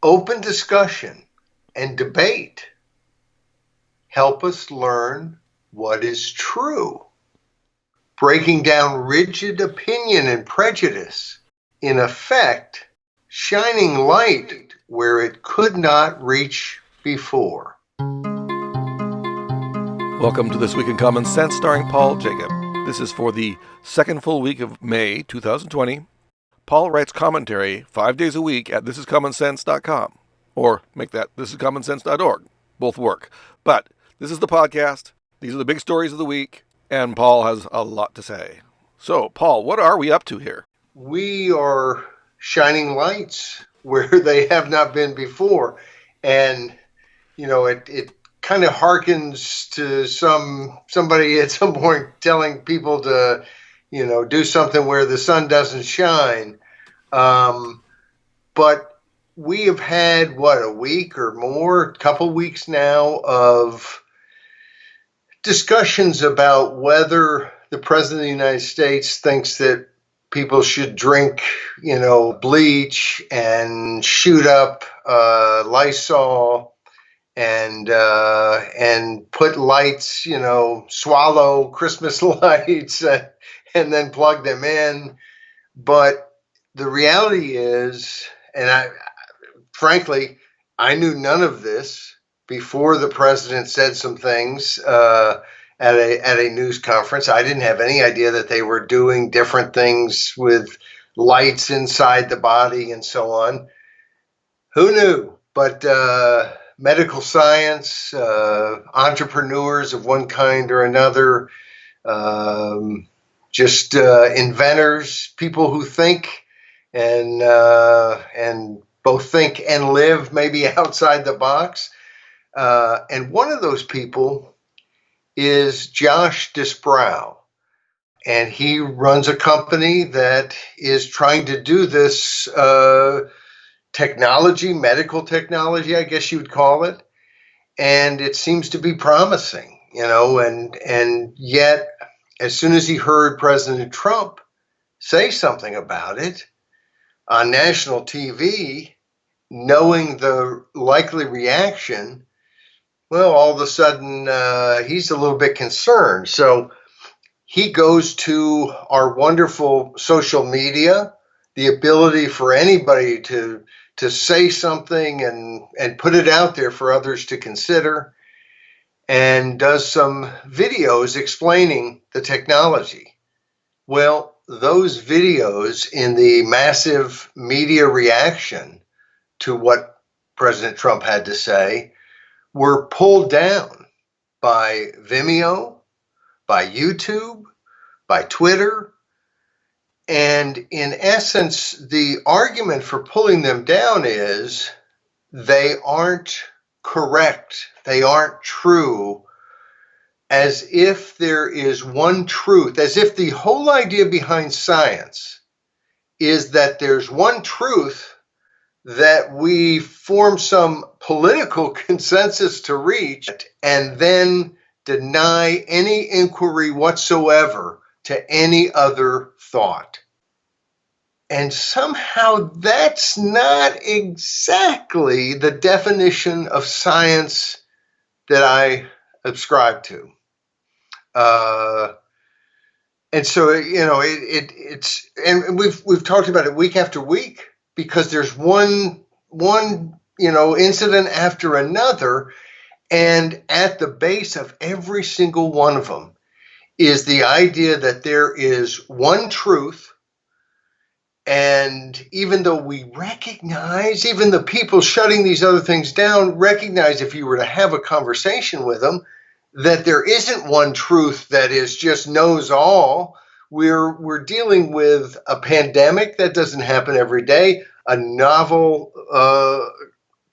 Open discussion and debate help us learn what is true. Breaking down rigid opinion and prejudice, in effect, shining light where it could not reach before. Welcome to This Week in Common Sense, starring Paul Jacob. This is for the second full week of May 2020. Paul writes commentary 5 days a week at thisiscommonsense.com, or make that thisiscommonsense.org. Both work. But this is the podcast. These are the big stories of the week, and Paul has a lot to say. So, Paul, what are we up to here? We are shining lights where they have not been before. And, you know, it kind of harkens to somebody at some point telling people to, you know, do something where the sun doesn't shine. But we have had, a week or more, a couple weeks now of discussions about whether the President of the United States thinks that people should drink, bleach and shoot up Lysol and put lights, swallow Christmas lights and then plug them in. But the reality is, and frankly, I knew none of this before the president said some things at a news conference. I didn't have any idea that they were doing different things with lights inside the body and so on. Who knew? But medical science, entrepreneurs of one kind or another, inventors, people who think and both think and live maybe outside the box. And one of those people is Josh Disbrow. And he runs a company that is trying to do this technology, medical technology, I guess you would call it. And it seems to be promising, and yet as soon as he heard President Trump say something about it on national TV, knowing the likely reaction, well, all of a sudden he's a little bit concerned. So he goes to our wonderful social media, the ability for anybody to say something and put it out there for others to consider, and does some videos explaining the technology. Well, those videos, in the massive media reaction to what President Trump had to say, were pulled down by Vimeo, by YouTube, by Twitter. And in essence, the argument for pulling them down is they aren't correct. They aren't true, as if there is one truth, as if the whole idea behind science is that there's one truth that we form some political consensus to reach and then deny any inquiry whatsoever to any other thought. And somehow that's not exactly the definition of science that I ascribe to. And so, it's and we've talked about it week after week, because there's one incident after another, and at the base of every single one of them is the idea that there is one truth. And even though we recognize, even the people shutting these other things down recognize, if you were to have a conversation with them, that there isn't one truth that is just knows all. We're dealing with a pandemic that doesn't happen every day, a novel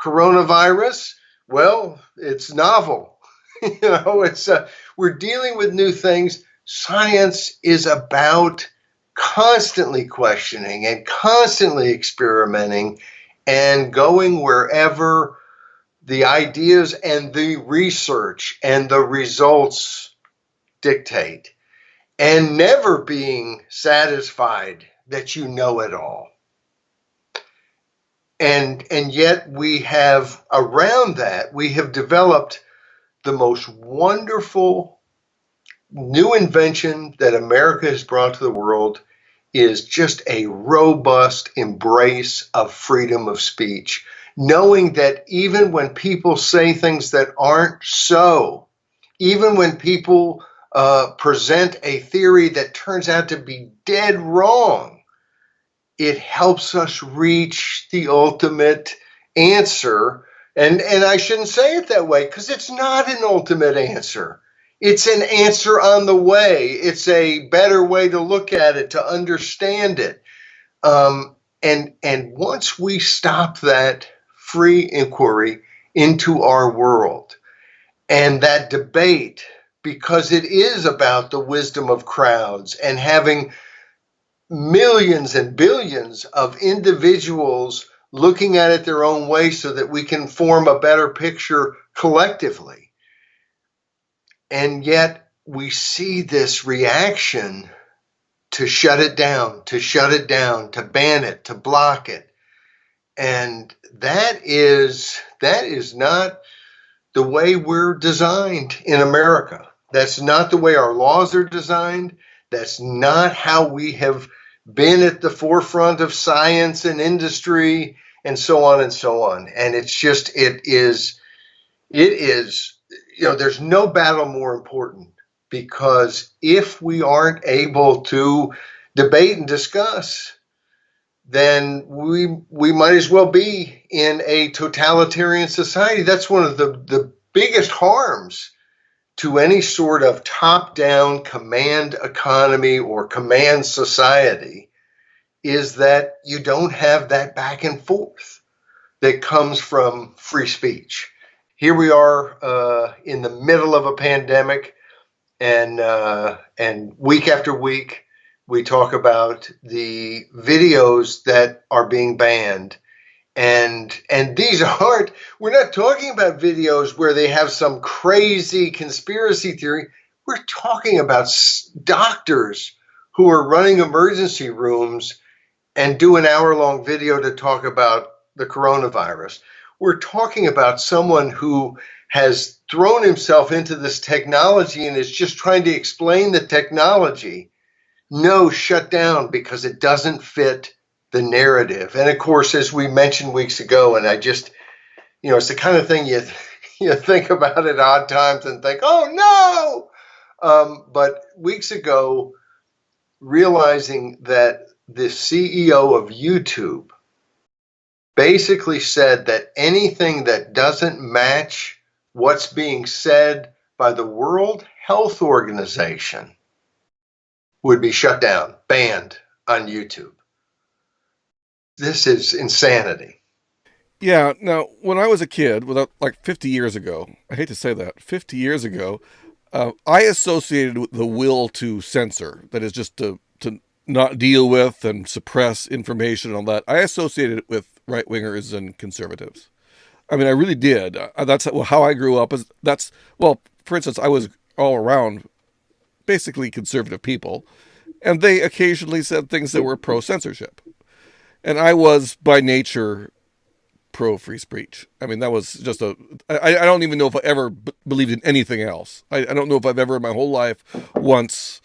coronavirus. Well, it's novel. We're dealing with new things. Science is about constantly questioning and constantly experimenting and going wherever the ideas and the research and the results dictate, and never being satisfied that you know it all. And yet we have, around that, we have developed the most wonderful new invention that America has brought to the world is just a robust embrace of freedom of speech, knowing that even when people say things that aren't so, even when people present a theory that turns out to be dead wrong, it helps us reach the ultimate answer. And I shouldn't say it that way because it's not an ultimate answer. It's an answer on the way. It's a better way to look at it, to understand it. And once we stop that free inquiry into our world and that debate, because it is about the wisdom of crowds and having millions and billions of individuals looking at it their own way so that we can form a better picture collectively. And yet we see this reaction to shut it down, to ban it, to block it. And that is not the way we're designed in America. That's not the way our laws are designed. That's not how we have been at the forefront of science and industry and so on and so on. And it's just, it is, there's no battle more important, because if we aren't able to debate and discuss, then we might as well be in a totalitarian society. That's one of the biggest harms to any sort of top-down command economy or command society, is that you don't have that back and forth that comes from free speech. Here we are in the middle of a pandemic, and week after week we talk about the videos that are being banned. And these aren't, we're not talking about videos where they have some crazy conspiracy theory. We're talking about doctors who are running emergency rooms and do an hour-long video to talk about the coronavirus. We're talking about someone who has thrown himself into this technology and is just trying to explain the technology. No, shut down because it doesn't fit the narrative. And of course, as we mentioned weeks ago, and I just, it's the kind of thing you think about at odd times and think, oh no! But weeks ago, realizing that the CEO of YouTube basically said that anything that doesn't match what's being said by the World Health Organization would be shut down, banned on YouTube. This is insanity. Yeah. Now, when I was a kid, like 50 years ago, I hate to say that, 50 years ago, I associated with the will to censor, that is just to not deal with and suppress information and all that. I associated it with right-wingers and conservatives. I mean, I really did. That's how I grew up. For instance, I was all around basically conservative people, and they occasionally said things that were pro-censorship. And I was, by nature, pro-free speech. I mean, that was just I don't even know if I ever believed in anything else. I don't know if I've ever in my whole life once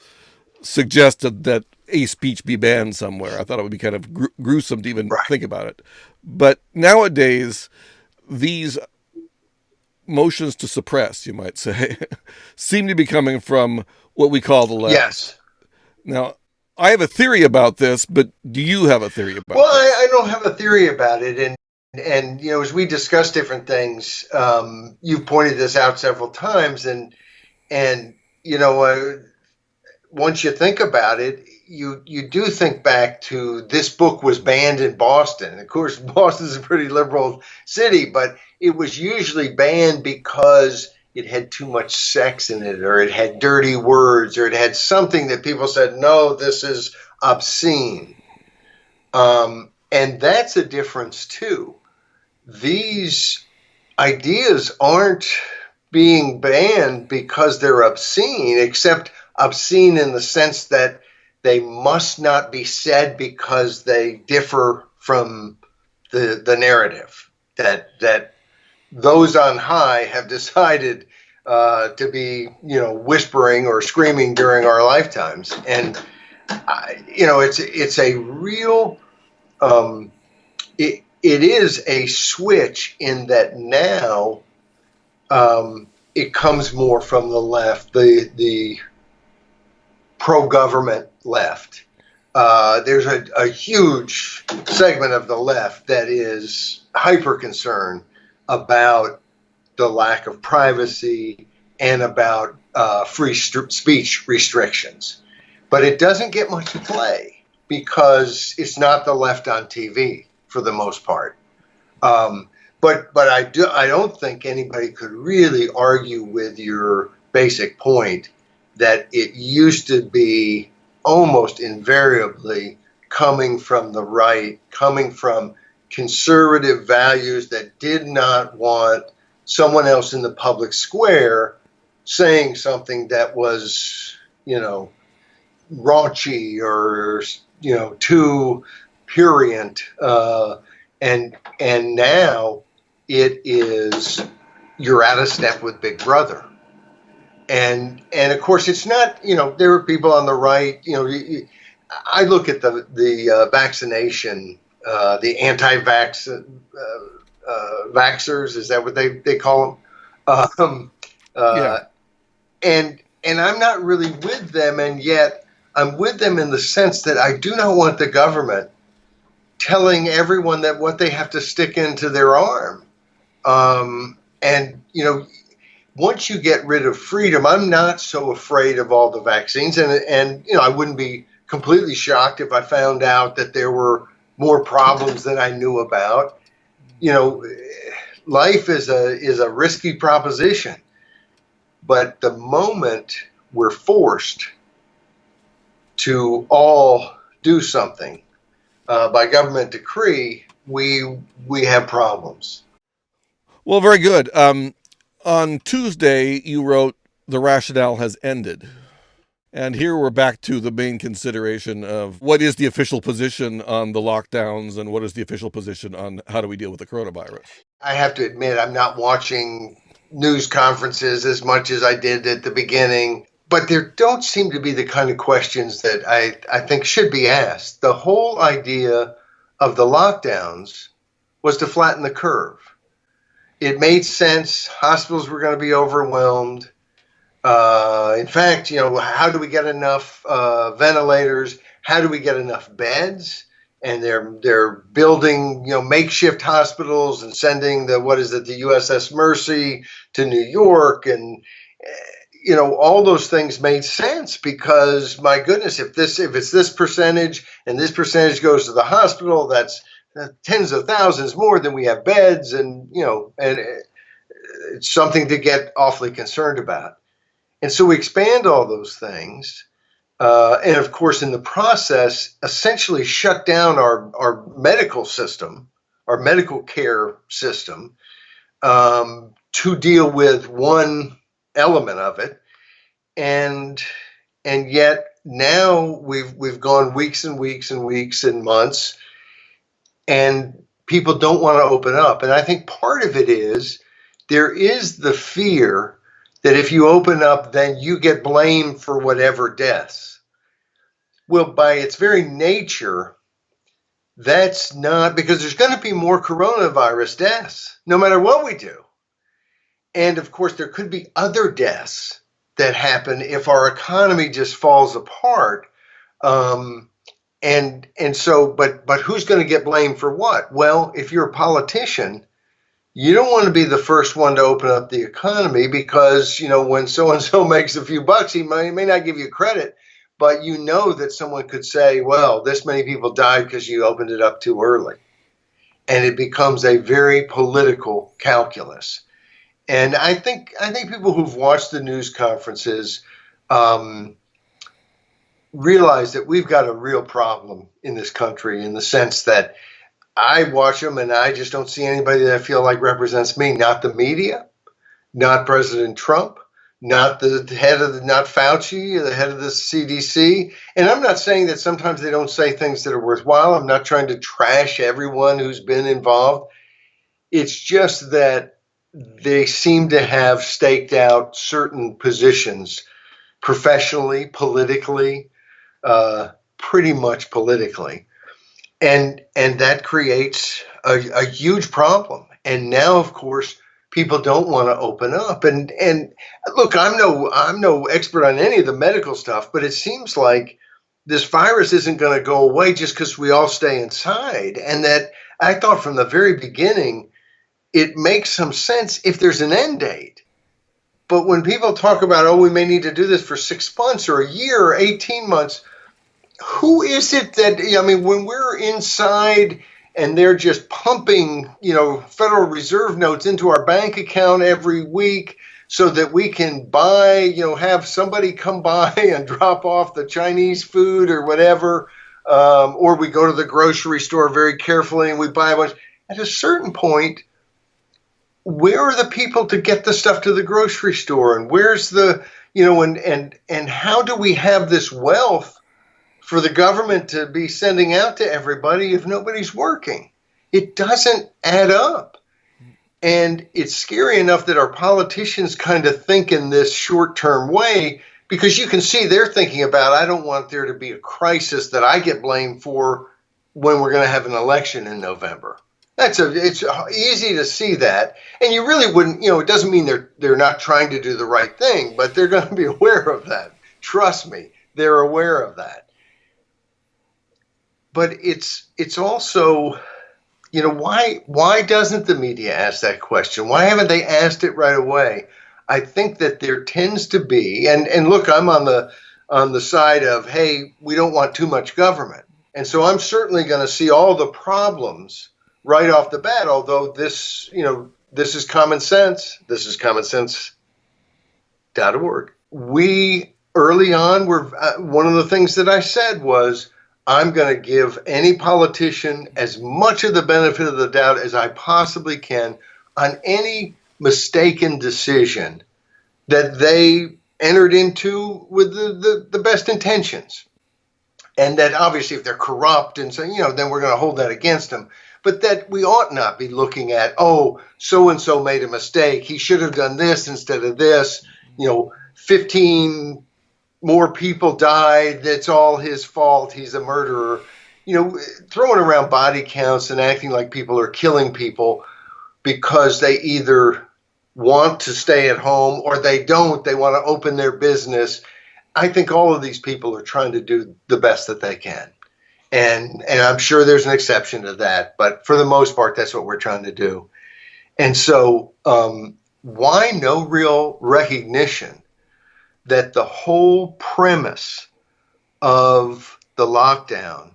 suggested that a speech be banned somewhere. I thought it would be kind of gruesome to even think about it. But nowadays, these motions to suppress, you might say, seem to be coming from what we call the left. Yes. Now, I have a theory about this, but do you have a theory about it? Well, I don't have a theory about it. And as we discuss different things, you've pointed this out several times. And once you think about it, you do think back to this book was banned in Boston. Of course, Boston's a pretty liberal city, but it was usually banned because it had too much sex in it, or it had dirty words, or it had something that people said, no, this is obscene. And that's a difference too. These ideas aren't being banned because they're obscene, except obscene in the sense that they must not be said because they differ from the narrative that those on high have decided to be, whispering or screaming during our lifetimes. And it's a real it is a switch in that now it comes more from the left, the pro-government left. There's a huge segment of the left that is hyper concerned about the lack of privacy and about free speech restrictions. But it doesn't get much play because it's not the left on TV for the most part. But I don't think anybody could really argue with your basic point that it used to be almost invariably coming from the right, coming from conservative values that did not want someone else in the public square saying something that was, raunchy or, too prurient. And now it is, you're out of step with Big Brother. And of course, it's not, there are people on the right, I look at the vaccination, the anti-vax vaxxers, is that what they call them? Yeah. And I'm not really with them, and yet I'm with them in the sense that I do not want the government telling everyone that what they have to stick into their arm. And once you get rid of freedom, I'm not so afraid of all the vaccines. And I wouldn't be completely shocked if I found out that there were more problems than I knew about. Life is a risky proposition. But the moment we're forced to all do something by government decree, we have problems. Well, very good. On Tuesday, you wrote, "The Rationale Has Ended." And here we're back to the main consideration of what is the official position on the lockdowns and what is the official position on how do we deal with the coronavirus. I have to admit, I'm not watching news conferences as much as I did at the beginning, but there don't seem to be the kind of questions that I think should be asked. The whole idea of the lockdowns was to flatten the curve. It made sense. Hospitals were going to be overwhelmed. In fact, how do we get enough ventilators? How do we get enough beds? And they're building, makeshift hospitals and sending the USS Mercy to New York. And, all those things made sense because, my goodness, if it's this percentage and this percentage goes to the hospital, that's tens of thousands more than we have beds. And, and it's something to get awfully concerned about. And so we expand all those things. And of course, in the process, essentially shut down our medical system, our medical care system, to deal with one element of it. And yet now we've gone weeks and weeks and weeks and months, and people don't want to open up. And I think part of it is there is the fear that if you open up, then you get blamed for whatever deaths. Well, by its very nature, that's not, because there's going to be more coronavirus deaths, no matter what we do. And of course, there could be other deaths that happen if our economy just falls apart. And so, but who's going to get blamed for what? Well, if you're a politician, you don't want to be the first one to open up the economy because, when so-and-so makes a few bucks, he may not give you credit, but that someone could say, well, this many people died because you opened it up too early. And it becomes a very political calculus. And I think people who've watched the news conferences realize that we've got a real problem in this country in the sense that I watch them and I just don't see anybody that I feel like represents me, not the media, not President Trump, not not Fauci, the head of the CDC. And I'm not saying that sometimes they don't say things that are worthwhile. I'm not trying to trash everyone who's been involved. It's just that they seem to have staked out certain positions professionally, politically, pretty much politically. And that creates a huge problem. And now, of course, people don't want to open up. And look, I'm no expert on any of the medical stuff, but it seems like this virus isn't going to go away just because we all stay inside. And that I thought from the very beginning, it makes some sense if there's an end date. But when people talk about, oh, we may need to do this for 6 months or a year or 18 months, who is it that, I mean, when we're inside and they're just pumping, Federal Reserve notes into our bank account every week so that we can buy, have somebody come by and drop off the Chinese food or whatever, or we go to the grocery store very carefully and we buy a bunch. At a certain point, where are the people to get the stuff to the grocery store? And where's the, and how do we have this wealth for the government to be sending out to everybody if nobody's working? It doesn't add up. And it's scary enough that our politicians kind of think in this short-term way, because you can see they're thinking about, I don't want there to be a crisis that I get blamed for when we're going to have an election in November. It's easy to see that. And you really wouldn't, it doesn't mean they're not trying to do the right thing, but they're going to be aware of that. Trust me, they're aware of that. But it's also, why doesn't the media ask that question? Why haven't they asked it right away? I think that there tends to be, and look, I'm on the side of, hey, we don't want too much government. And so I'm certainly going to see all the problems right off the bat, although this is common sense. This is commonsense.org. We early on were, one of the things that I said was, I'm going to give any politician as much of the benefit of the doubt as I possibly can on any mistaken decision that they entered into with the best intentions. And that obviously if they're corrupt and so, then we're going to hold that against them. But that we ought not be looking at, oh, so-and-so made a mistake. He should have done this instead of this. 15 more people died. That's all his fault. He's a murderer. Throwing around body counts and acting like people are killing people because they either want to stay at home or they don't. They want to open their business. I think all of these people are trying to do the best that they can. And I'm sure there's an exception to that, but for the most part, that's what we're trying to do. And so why no real recognition that the whole premise of the lockdown,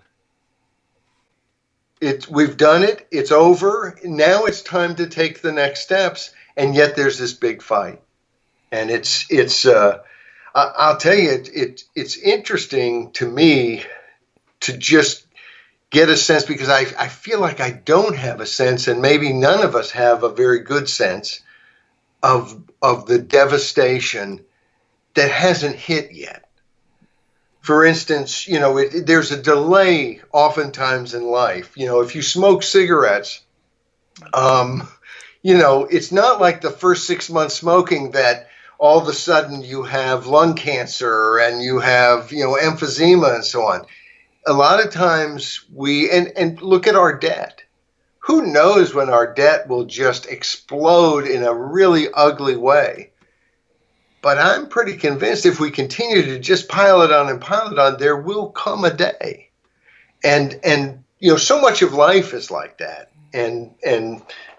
we've done it, it's over, now it's time to take the next steps, and yet there's this big fight. And I'll tell you, it's interesting to me to just get a sense, because I feel like I don't have a sense, and maybe none of us have a very good sense of the devastation that hasn't hit yet. For instance, there's a delay oftentimes in life. If you smoke cigarettes, it's not like the first 6 months smoking that all of a sudden you have lung cancer and you have, emphysema and so on. A lot of times and look at our debt. Who knows when our debt will just explode in a really ugly way. But I'm pretty convinced if we continue to just pile it on, there will come a day. And so much of life is like that. And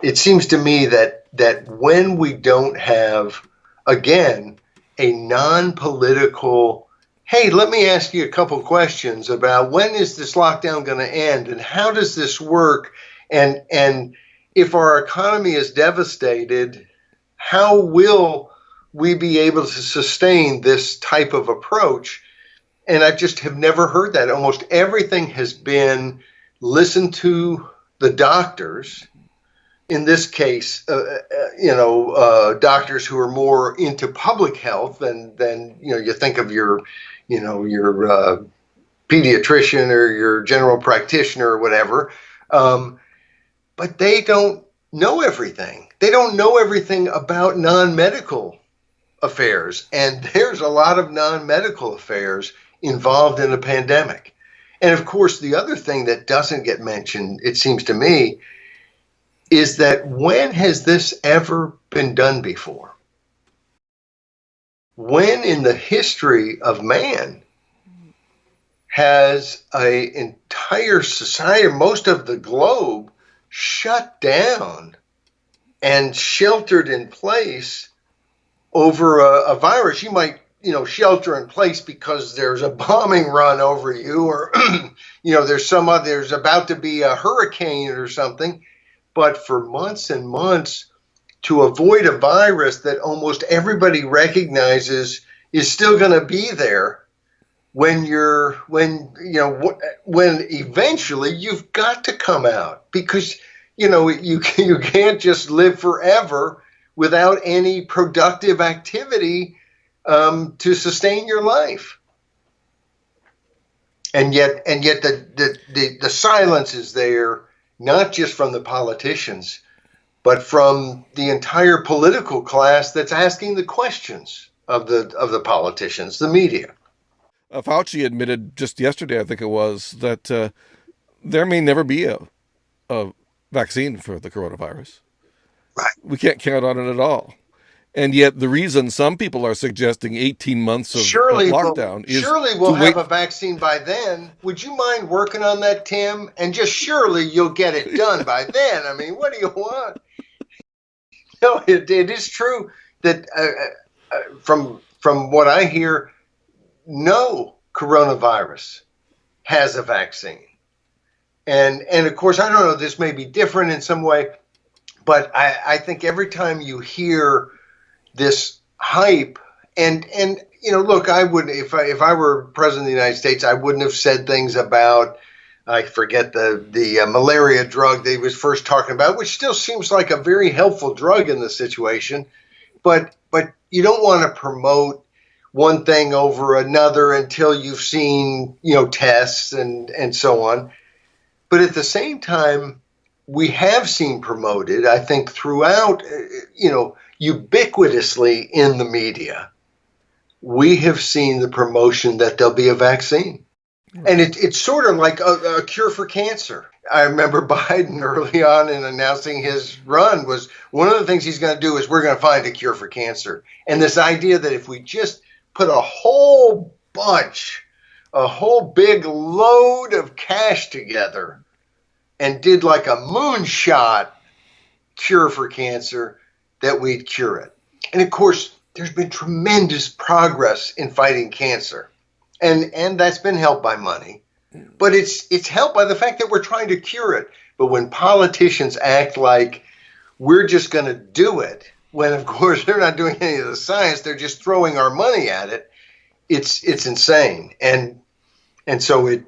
it seems to me that when we don't have, again, a non-political, hey, let me ask you a couple questions about when is this lockdown going to end and how does this work? And if our economy is devastated, how will we be able to sustain this type of approach? And I just have never heard that. Almost everything has been listen to the doctors, in this case, doctors who are more into public health than you think of your pediatrician or your general practitioner or whatever. But they don't know everything. They don't know everything about non-medical affairs. And there's a lot of non-medical affairs involved in a pandemic. And of course, the other thing that doesn't get mentioned, it seems to me, is that when has this ever been done before? When in the history of man has an entire society, most of the globe, shut down and sheltered in place over a virus? You might, shelter in place because there's a bombing run over you, or, there's about to be a hurricane or something. But for months and months, to avoid a virus that almost everybody recognizes is still going to be there when eventually you've got to come out, because you can't just live forever without any productive activity to sustain your life. And yet the silence is there, not just from the politicians, but from the entire political class that's asking the questions of the politicians, the media. Fauci admitted just yesterday, I think it was, that there may never be a vaccine for the coronavirus. Right. We can't count on it at all. And yet the reason some people are suggesting 18 months of lockdown is surely we'll have a vaccine by then. Would you mind working on that, Tim? And just surely you'll get it done by then. I mean, what do you want? No, it is true that from what I hear, no coronavirus has a vaccine. And of course, I don't know, this may be different in some way, but I think every time you hear this hype, and look, I would, if I were president of the United States, I wouldn't have said things about, I forget the malaria drug they was first talking about, which still seems like a very helpful drug in the situation, but you don't want to promote one thing over another until you've seen tests and so on. But at the same time, we have seen promoted, I think, throughout, ubiquitously in the media, we have seen the promotion that there'll be a vaccine. And it's sort of like a cure for cancer. I remember Biden early on in announcing his run was one of the things he's going to do is we're going to find a cure for cancer. And this idea that if we just put a whole big load of cash together and did like a moonshot cure for cancer, that we'd cure it. And of course, there's been tremendous progress in fighting cancer. And that's been helped by money. But it's helped by the fact that we're trying to cure it. But when politicians act like we're just going to do it, when of course they're not doing any of the science, they're just throwing our money at it, it's insane. And so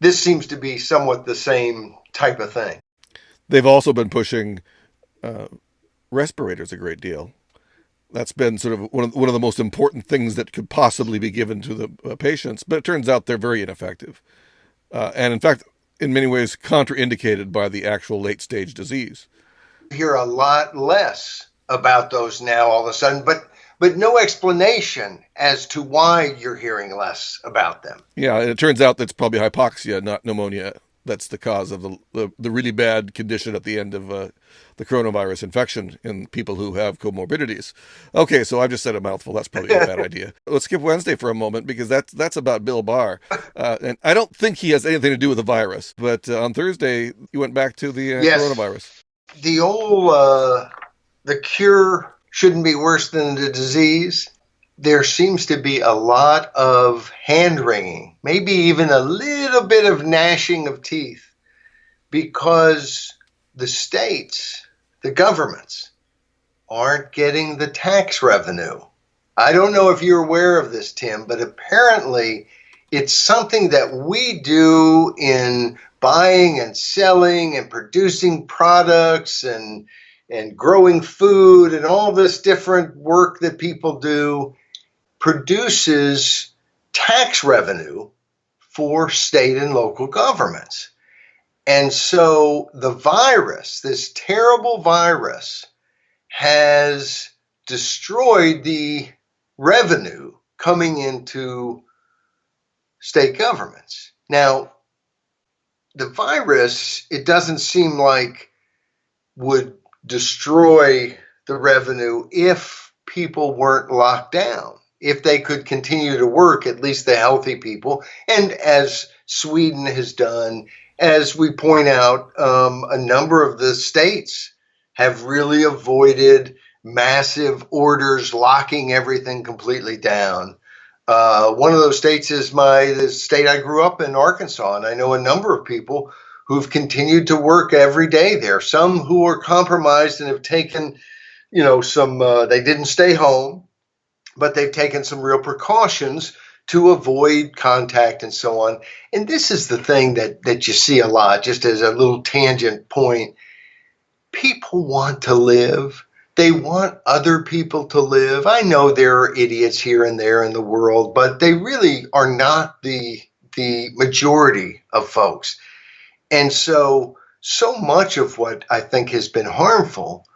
this seems to be somewhat the same type of thing. They've also been pushing respirators a great deal. That's been sort of one of the most important things that could possibly be given to the patients, but it turns out they're very ineffective. And in fact, in many ways, contraindicated by the actual late-stage disease. You hear a lot less about those now all of a sudden, but no explanation as to why you're hearing less about them. Yeah, and it turns out that's probably hypoxia, not pneumonia. That's the cause of the really bad condition at the end of the coronavirus infection in people who have comorbidities. Okay, so I've just said a mouthful. That's probably a bad idea. Let's skip Wednesday for a moment because that's about Bill Barr. And I don't think he has anything to do with the virus. But on Thursday, you went back to the coronavirus. The old, the cure shouldn't be worse than the disease. There seems to be a lot of hand-wringing, maybe even a little bit of gnashing of teeth, because the states, the governments, aren't getting the tax revenue. I don't know if you're aware of this, Tim, but apparently it's something that we do in buying and selling and producing products and growing food and all this different work that people do produces tax revenue for state and local governments. And so the virus, this terrible virus, has destroyed the revenue coming into state governments. Now, the virus, it doesn't seem like would destroy the revenue if people weren't locked down, if they could continue to work, at least the healthy people. And as Sweden has done, as we point out, a number of the states have really avoided massive orders locking everything completely down. One of those states is the state I grew up in, Arkansas, and I know a number of people who've continued to work every day there. Some who are compromised and have taken, they didn't stay home, but they've taken some real precautions to avoid contact and so on. And this is the thing that you see a lot, just as a little tangent point. People want to live. They want other people to live. I know there are idiots here and there in the world, but they really are not the majority of folks. And so much of what I think has been harmful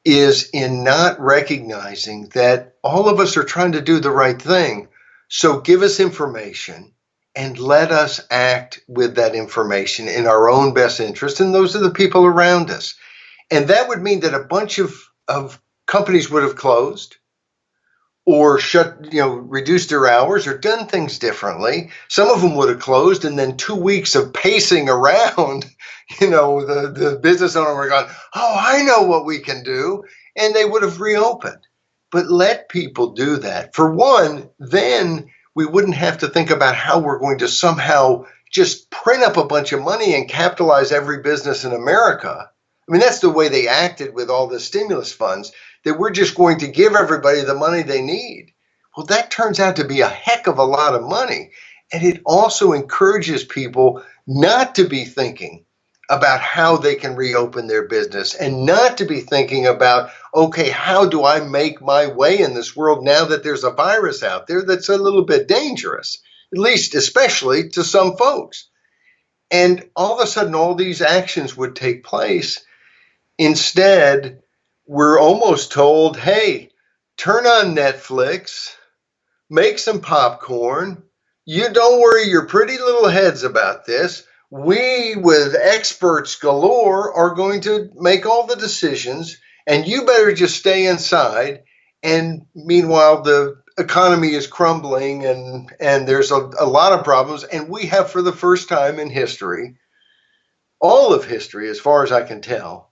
is in not recognizing that all of us are trying to do the right thing. So give us information and let us act with that information in our own best interest. And those are the people around us. And that would mean that a bunch of companies would have closed or reduced their hours or done things differently. Some of them would have closed, and then 2 weeks of pacing around, the business owner would have gone, oh, I know what we can do. And they would have reopened. But let people do that. For one, then we wouldn't have to think about how we're going to somehow just print up a bunch of money and capitalize every business in America. I mean, that's the way they acted with all the stimulus funds, that we're just going to give everybody the money they need. Well, that turns out to be a heck of a lot of money. And it also encourages people not to be thinking about how they can reopen their business and not to be thinking about, okay, how do I make my way in this world now that there's a virus out there that's a little bit dangerous, at least especially to some folks. And all of a sudden, all these actions would take place. Instead, we're almost told, hey, turn on Netflix, make some popcorn. You don't worry your pretty little heads about this. We, with experts galore, are going to make all the decisions, and you better just stay inside. And meanwhile, the economy is crumbling, and there's a lot of problems. And we have, for the first time in history, all of history, as far as I can tell,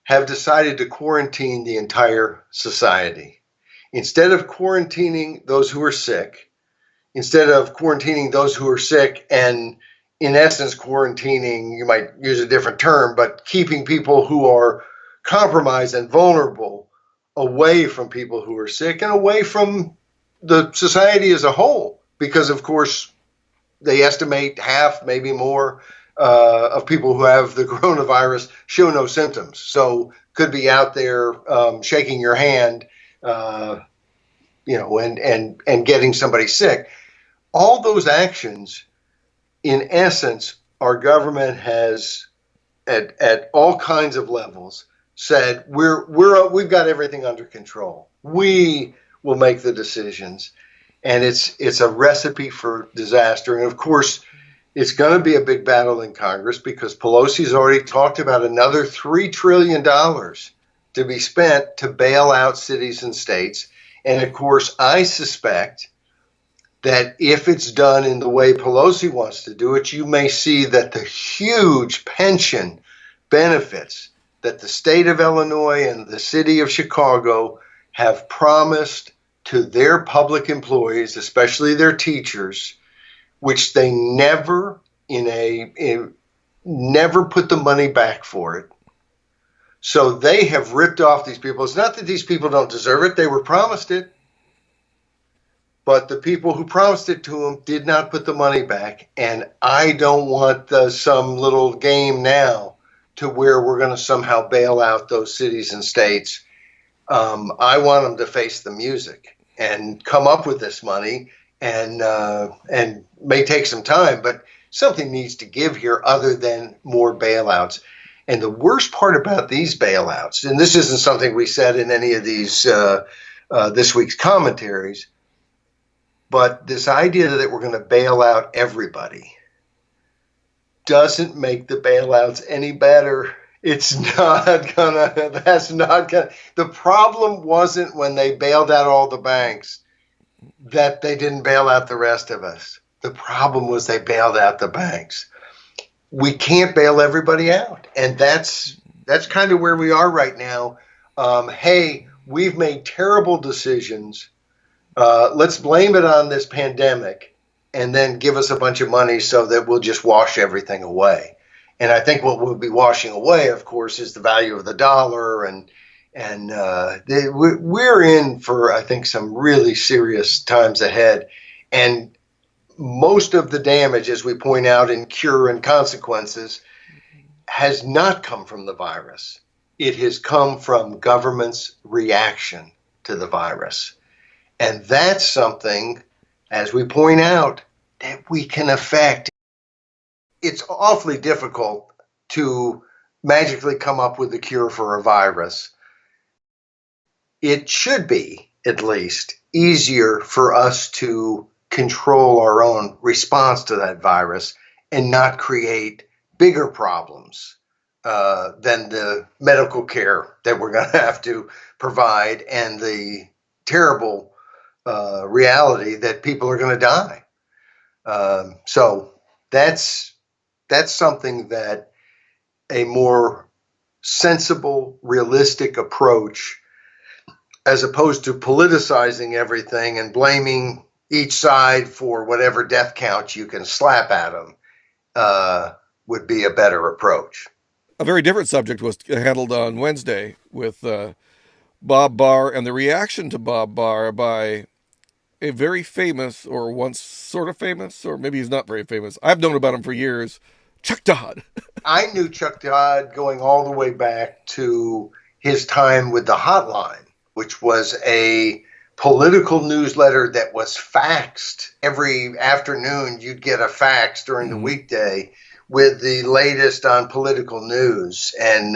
have decided to quarantine the entire society. Instead of quarantining those who are sick, instead of quarantining those who are sick and in essence, quarantining, you might use a different term, but keeping people who are compromised and vulnerable away from people who are sick and away from the society as a whole, because of course they estimate half, maybe more, of people who have the coronavirus show no symptoms. So could be out there shaking your hand, and getting somebody sick. All those actions, in essence, our government has, at all kinds of levels, said we've got everything under control. We will make the decisions, and it's a recipe for disaster. And of course, it's going to be a big battle in Congress because Pelosi's already talked about another $3 trillion to be spent to bail out cities and states. And of course, I suspect that if it's done in the way Pelosi wants to do it, you may see that the huge pension benefits that the state of Illinois and the city of Chicago have promised to their public employees, especially their teachers, which they never never put the money back for it. So they have ripped off these people. It's not that these people don't deserve it. They were promised it. But the people who promised it to him did not put the money back. And I don't want some little game now to where we're going to somehow bail out those cities and states. I want them to face the music and come up with this money, and may take some time, but something needs to give here other than more bailouts. And the worst part about these bailouts, and this isn't something we said in any of these this week's commentaries, but this idea that we're going to bail out everybody doesn't make the bailouts any better. It's not gonna, that's not gonna, the problem wasn't when they bailed out all the banks that they didn't bail out the rest of us. The problem was they bailed out the banks. We can't bail everybody out. And that's kind of where we are right now. Hey, we've made terrible decisions. Let's blame it on this pandemic and then give us a bunch of money so that we'll just wash everything away. And I think what we'll be washing away, of course, is the value of the dollar. And we're in for, I think, some really serious times ahead. And most of the damage, as we point out in Cure and Consequences, has not come from the virus. It has come from government's reaction to the virus. And that's something, as we point out, that we can affect. It's awfully difficult to magically come up with a cure for a virus. It should be, at least, easier for us to control our own response to that virus and not create bigger problems than the medical care that we're going to have to provide and the terrible reality that people are going to die. So that's something that a more sensible, realistic approach, as opposed to politicizing everything and blaming each side for whatever death count you can slap at them, would be a better approach. A very different subject was handled on Wednesday with Bob Barr and the reaction to Bob Barr by a very famous, or once sort of famous, or maybe he's not very famous. I've known about him for years, Chuck Todd. I knew Chuck Todd going all the way back to his time with the Hotline, which was a political newsletter that was faxed. Every afternoon, you'd get a fax during the weekday with the latest on political news. And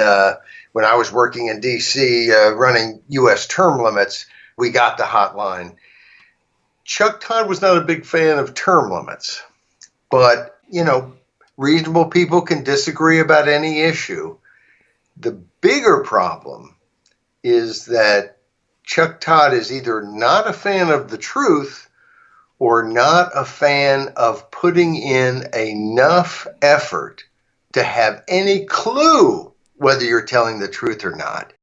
when I was working in D.C. Running U.S. term limits, we got the Hotline. Chuck Todd was not a big fan of term limits, but, reasonable people can disagree about any issue. The bigger problem is that Chuck Todd is either not a fan of the truth or not a fan of putting in enough effort to have any clue whether you're telling the truth or not.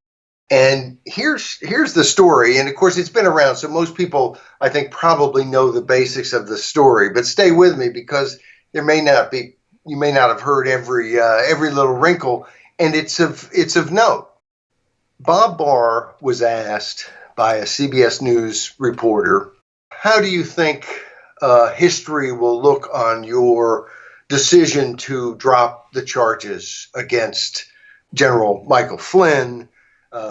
And here's the story. And of course, it's been around, so most people, I think, probably know the basics of the story. But stay with me, because you may not have heard every little wrinkle, and it's of note. Bob Barr was asked by a CBS News reporter, how do you think history will look on your decision to drop the charges against General Michael Flynn,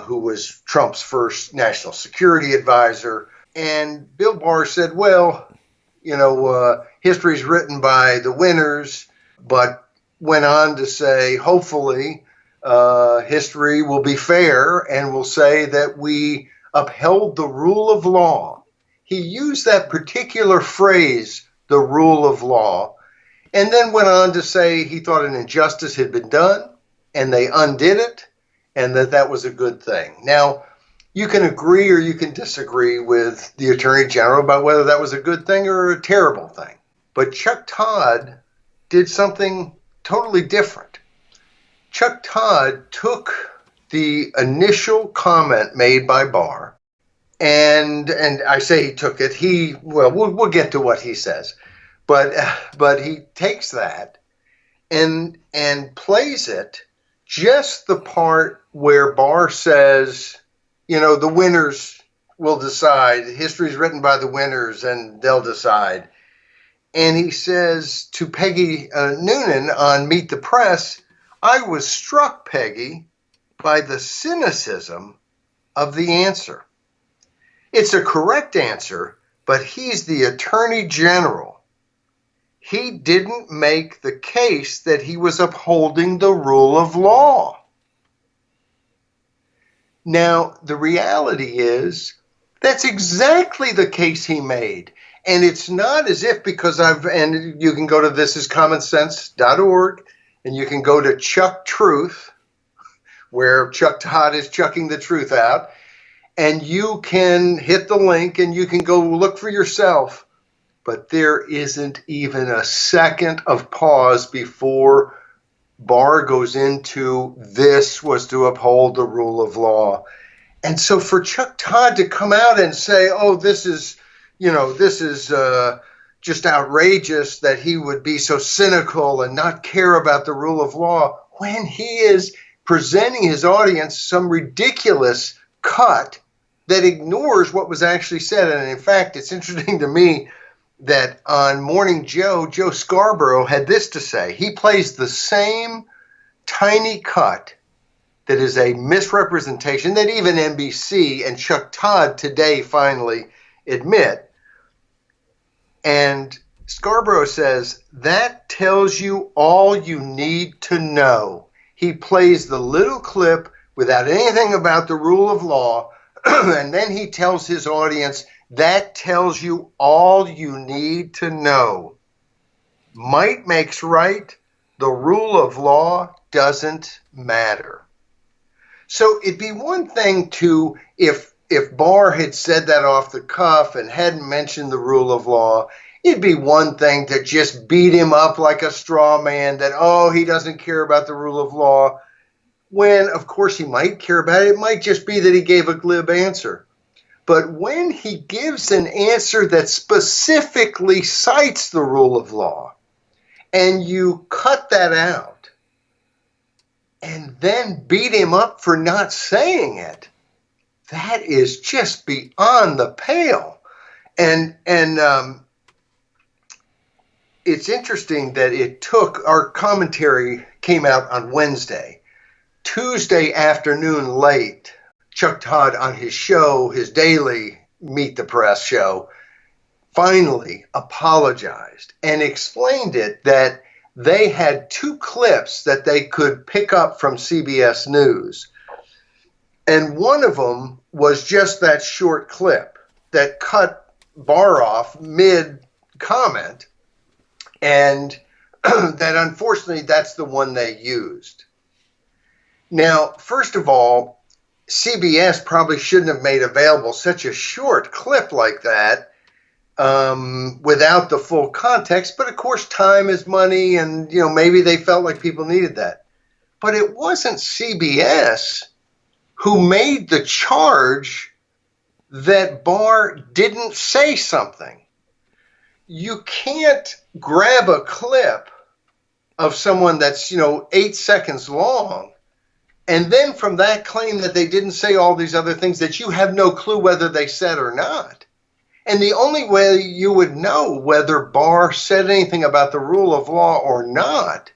who was Trump's first national security advisor? And Bill Barr said, well, history's written by the winners, but went on to say, hopefully, history will be fair and will say that we upheld the rule of law. He used that particular phrase, the rule of law, and then went on to say he thought an injustice had been done and they undid it, and that was a good thing. Now, you can agree or you can disagree with the Attorney General about whether that was a good thing or a terrible thing. But Chuck Todd did something totally different. Chuck Todd took the initial comment made by Barr, and I say he took it. We'll get to what he says, but he takes that and plays it just the part where Barr says, the winners will decide. History's written by the winners, and they'll decide. And he says to Peggy Noonan on Meet the Press, I was struck, Peggy, by the cynicism of the answer. It's a correct answer, but he's the Attorney General. He didn't make the case that he was upholding the rule of law. Now, the reality is that's exactly the case he made. And it's not as if and you can go to thisiscommonsense.org, and you can go to Chuck Truth, where Chuck Todd is chucking the truth out, and you can hit the link and you can go look for yourself. But there isn't even a second of pause before Barr goes into this was to uphold the rule of law. And so for Chuck Todd to come out and say, oh, this is just outrageous that he would be so cynical and not care about the rule of law, when he is presenting his audience some ridiculous cut that ignores what was actually said. And in fact, it's interesting to me that on Morning Joe Scarborough had this to say. He plays the same tiny cut that is a misrepresentation that even NBC and Chuck Todd today finally admit. And Scarborough says, that tells you all you need to know. He plays the little clip without anything about the rule of law, and then he tells his audience, that tells you all you need to know. Might makes right. The rule of law doesn't matter. So it'd be one thing to, if Barr had said that off the cuff and hadn't mentioned the rule of law, it'd be one thing to just beat him up like a straw man that, oh, he doesn't care about the rule of law. When, of course, he might care about it. It might just be that he gave a glib answer. But when he gives an answer that specifically cites the rule of law, and you cut that out, and then beat him up for not saying it, that is just beyond the pale. And it's interesting that it took, our commentary came out on Wednesday. Tuesday afternoon late, Chuck Todd on his show, his daily Meet the Press show, finally apologized and explained it that they had two clips that they could pick up from CBS News. And one of them was just that short clip that cut Barr off mid-comment, and that unfortunately that's the one they used. Now, first of all, CBS probably shouldn't have made available such a short clip like that without the full context. But of course, time is money, and maybe they felt like people needed that. But it wasn't CBS who made the charge that Barr didn't say something. You can't grab a clip of someone that's 8 seconds long, and then from that claim that they didn't say all these other things that you have no clue whether they said or not. And the only way you would know whether Barr said anything about the rule of law or not,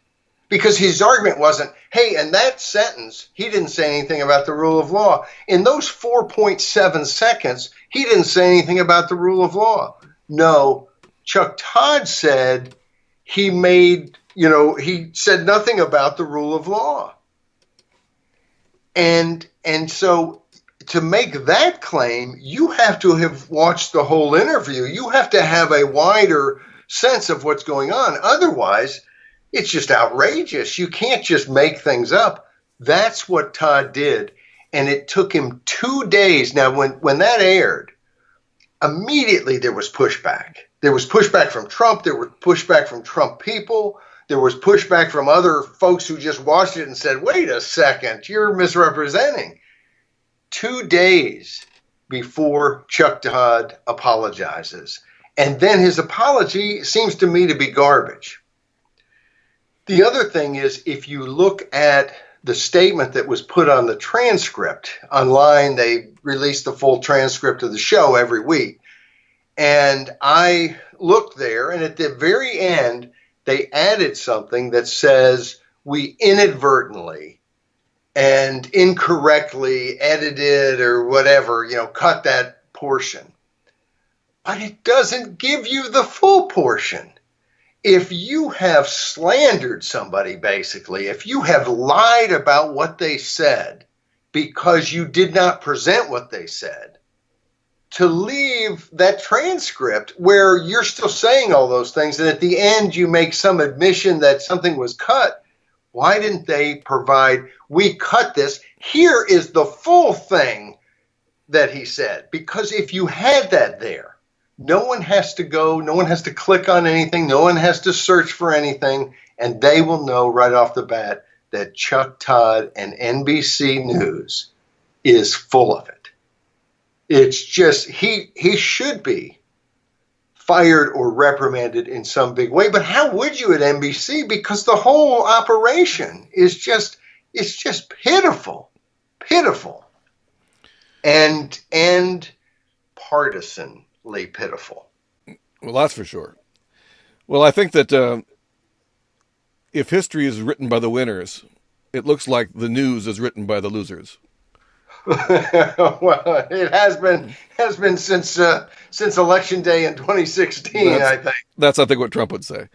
because his argument wasn't, hey, in that sentence, he didn't say anything about the rule of law. In those 4.7 seconds, he didn't say anything about the rule of law. No, Chuck Todd said he said nothing about the rule of law. And so to make that claim, you have to have watched the whole interview. You have to have a wider sense of what's going on. Otherwise, it's just outrageous. You can't just make things up. That's what Todd did. And it took him 2 days. Now, when that aired, immediately there was pushback. There was pushback from Trump. There was pushback from Trump people. There was pushback from other folks who just watched it and said, wait a second, you're misrepresenting. 2 days before Chuck Todd apologizes. And then his apology seems to me to be garbage. The other thing is, if you look at the statement that was put on the transcript. Online, they release the full transcript of the show every week. And I looked there, and at the very end, they added something that says, we inadvertently and incorrectly edited or whatever, cut that portion. But it doesn't give you the full portion. If you have slandered somebody, basically, if you have lied about what they said because you did not present what they said, to leave that transcript where you're still saying all those things, and at the end you make some admission that something was cut, why didn't they provide, we cut this, here is the full thing that he said? Because if you had that there, no one has to go, no one has to click on anything, no one has to search for anything, and they will know right off the bat that Chuck Todd and NBC News is full of it. It's just, he should be fired or reprimanded in some big way. But how would you at NBC? Because the whole operation is just, it's just pitiful, and partisanly pitiful. Well, that's for sure. Well, I think that if history is written by the winners, it looks like the news is written by the losers. Well, it has been since Election Day in 2016. I think that's what Trump would say.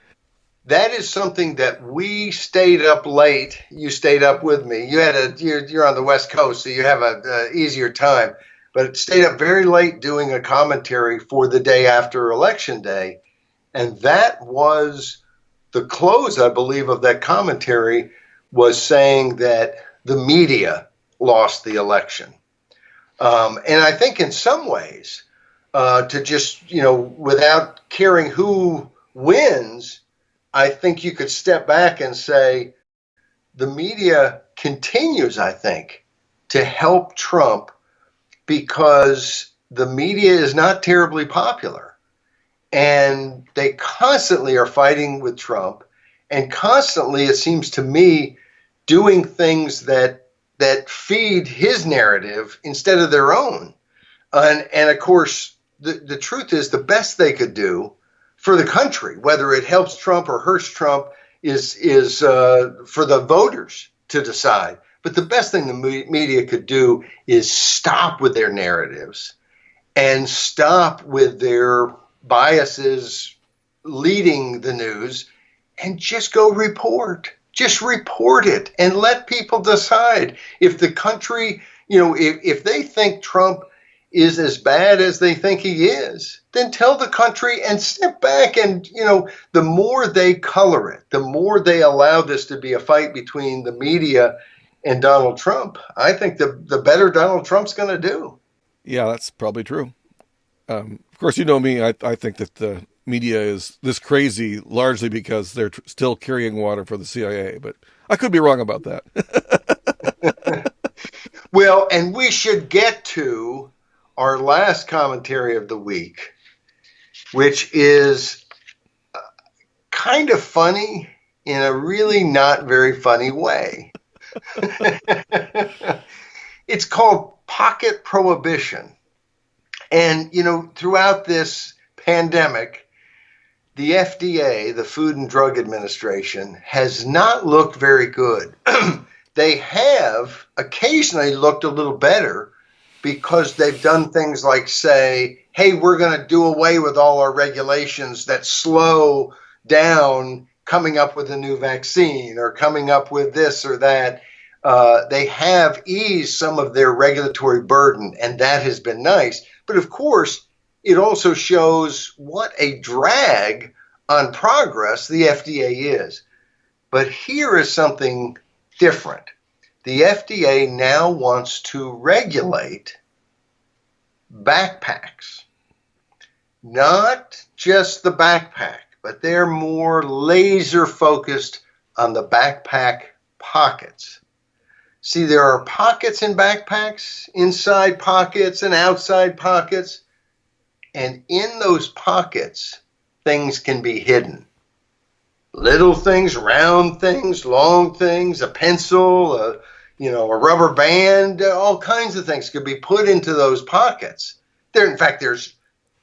That is something that we stayed up late. You stayed up with me. You're on the West Coast, so you have a easier time. But stayed up very late doing a commentary for the day after Election Day, and that was the close, I believe, of that commentary was saying that the media lost the election. And I think in some ways, to just, without caring who wins, I think you could step back and say the media continues, I think, to help Trump because the media is not terribly popular. And they constantly are fighting with Trump and constantly, it seems to me, doing things that feed his narrative instead of their own. And of course, the truth is the best they could do for the country, whether it helps Trump or hurts Trump, is for the voters to decide. But the best thing the media could do is stop with their narratives and stop with their biases leading the news and just go report. Just report it and let people decide. If the country, if they think Trump is as bad as they think he is, then tell the country and step back. And, the more they color it, the more they allow this to be a fight between the media and Donald Trump, I think the better Donald Trump's going to do. Yeah, that's probably true. Of course, you know me, I think that the media is this crazy largely because they're still carrying water for the CIA, but I could be wrong about that. Well, and we should get to our last commentary of the week, which is kind of funny in a really not very funny way. It's called Pocket Prohibition. And, throughout this pandemic, the FDA, the Food and Drug Administration, has not looked very good. They have occasionally looked a little better because they've done things like say, hey, we're going to do away with all our regulations that slow down coming up with a new vaccine or coming up with this or that. They have eased some of their regulatory burden, and that has been nice. But of course, it also shows what a drag on progress the FDA is. But here is something different. The FDA now wants to regulate backpacks. Not just the backpack, but they're more laser focused on the backpack pockets. See, there are pockets in backpacks, inside pockets and outside pockets. And in those pockets, things can be hidden. Little things, round things, long things, a pencil, a rubber band, all kinds of things could be put into those pockets. In fact, there's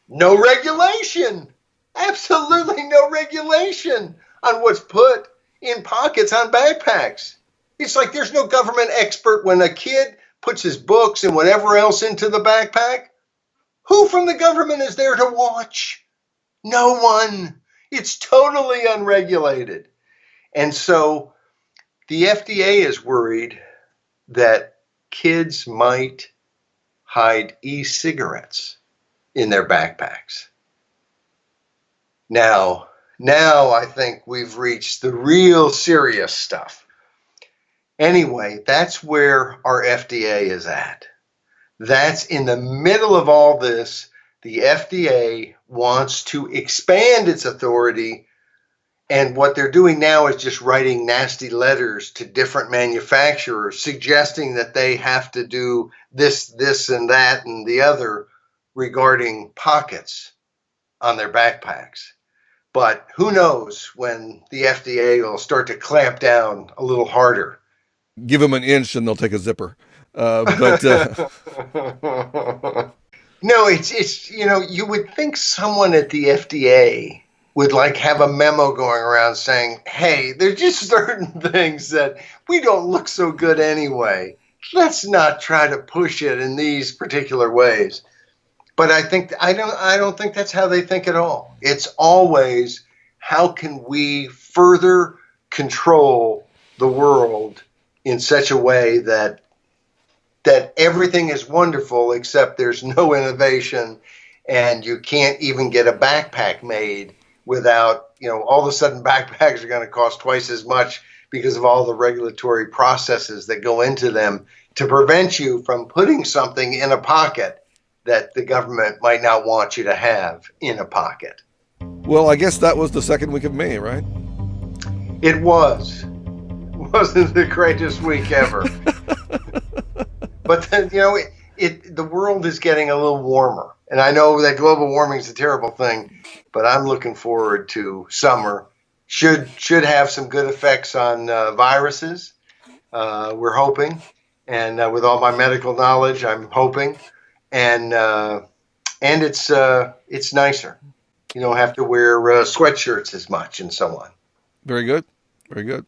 no regulation, absolutely no regulation on what's put in pockets on backpacks. It's like there's no government expert when a kid puts his books and whatever else into the backpack. Who from the government is there to watch? No one. It's totally unregulated. And so the FDA is worried that kids might hide e-cigarettes in their backpacks. Now I think we've reached the real serious stuff. Anyway, that's where our FDA is at. That's in the middle of all this. The FDA wants to expand its authority, and what they're doing now is just writing nasty letters to different manufacturers suggesting that they have to do this, and that, and the other regarding pockets on their backpacks. But who knows when the FDA will start to clamp down a little harder. Give them an inch and they'll take a zipper. No, it's you would think someone at the FDA would have a memo going around saying, hey, there's just certain things that we don't look so good anyway. Let's not try to push it in these particular ways. But I don't think that's how they think at all. It's always, how can we further control the world in such a way that everything is wonderful except there's no innovation, and you can't even get a backpack made without, all of a sudden backpacks are going to cost twice as much because of all the regulatory processes that go into them to prevent you from putting something in a pocket that the government might not want you to have in a pocket. Well, I guess that was the second week of May, right? It was. Wasn't the greatest week ever. But then, the world is getting a little warmer. And I know that global warming is a terrible thing, but I'm looking forward to summer. Should have some good effects on viruses. We're hoping. And with all my medical knowledge, I'm hoping. And it's nicer. You don't have to wear sweatshirts as much and so on. Very good. Very good.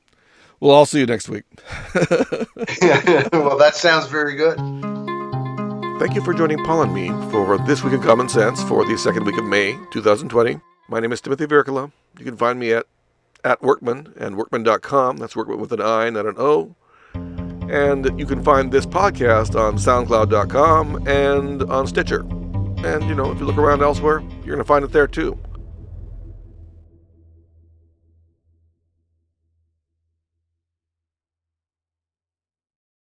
Well, I'll see you next week. Well, that sounds very good. Thank you for joining Paul and me for This Week in Common Sense for the second week of May 2020. My name is Timothy Virkala. You can find me at Workman and Workman.com. That's Workman with an I, not an O. And you can find this podcast on SoundCloud.com and on Stitcher. And, if you look around elsewhere, you're going to find it there too.